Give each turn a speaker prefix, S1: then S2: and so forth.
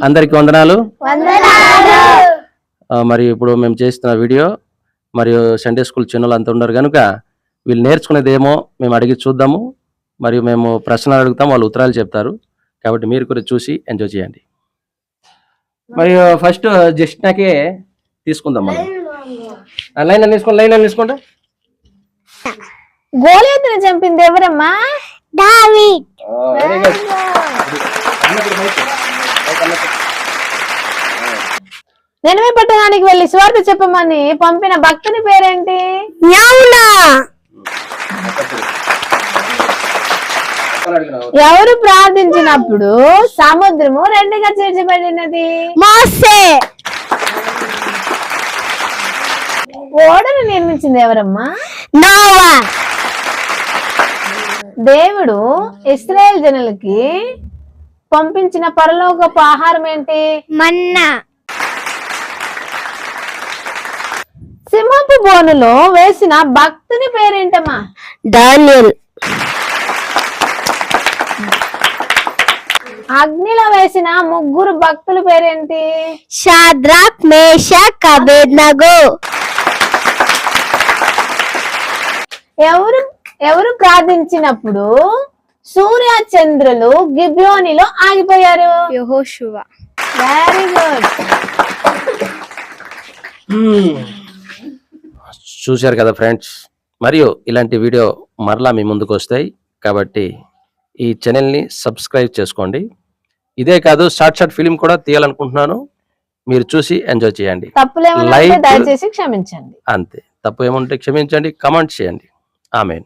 S1: అందరికి వందనాలు. మరి ఇప్పుడు మేము చేస్తున్న వీడియో మరియు సండే స్కూల్ చిన్నలు అంతా ఉన్నారు కనుక వీళ్ళు నేర్చుకునేదేమో మేము అడిగి చూద్దాము. మరియు మేము ప్రశ్నలు అడుగుతాం, వాళ్ళు ఉత్తరాలు చెప్తారు. కాబట్టి మీరు కూడా చూసి ఎంజాయ్ చేయండి. మరియు ఫస్ట్ జస్ట్ నాకే తీసుకుందాం. మనం లైన్ తీసుకోండి.
S2: గోలియతుని చంపింది ఎవరమ్మా? దావీద్.
S1: Very good.
S2: నినవే పట్టణానికి వెళ్లి సువార్త చెప్పమని పంపిన భక్తుని పేరేంటి? ఎవరు ప్రార్థించినప్పుడు సముద్రము రెండుగా చీల్చబడినది? మోసే. ఓడను నిర్మించింది ఎవరమ్మా? నోవా. దేవుడు ఇశ్రాయేల్ జనులకి పంపించిన పరలోకపు ఆహారం ఏంటి? మన్నా. సింహపు బోనులో వేసిన భక్తుని పేరేంటమ్మా? దానియేల్. అగ్నిలో వేసిన ముగ్గురు భక్తుల పేరేంటి? షాద్రాక్, మేషాక్, అబేద్నగో. ఎవరు ప్రార్థించినప్పుడు సూర్య చంద్రులు గిబ్యోనిలో ఆగిపోయారు? యెహోషువ. Very good.
S1: చూశారు కదా ఫ్రెండ్స్. మరియు ఇలాంటి వీడియో మరలా మీ ముందుకు వస్తాయి. కాబట్టి ఈ ఛానల్ని సబ్స్క్రైబ్ చేసుకోండి. ఇదే కాదు, షార్ట్ ఫిలిం కూడా తీయాలనుకుంటున్నాను. మీరు చూసి ఎంజాయ్ చేయండి.
S2: తప్పులేమన్నా దయచేసి క్షమించండి.
S1: అంతే. తప్పు ఏముంటే క్షమించండి, కామెంట్ చేయండి. ఆమేన్.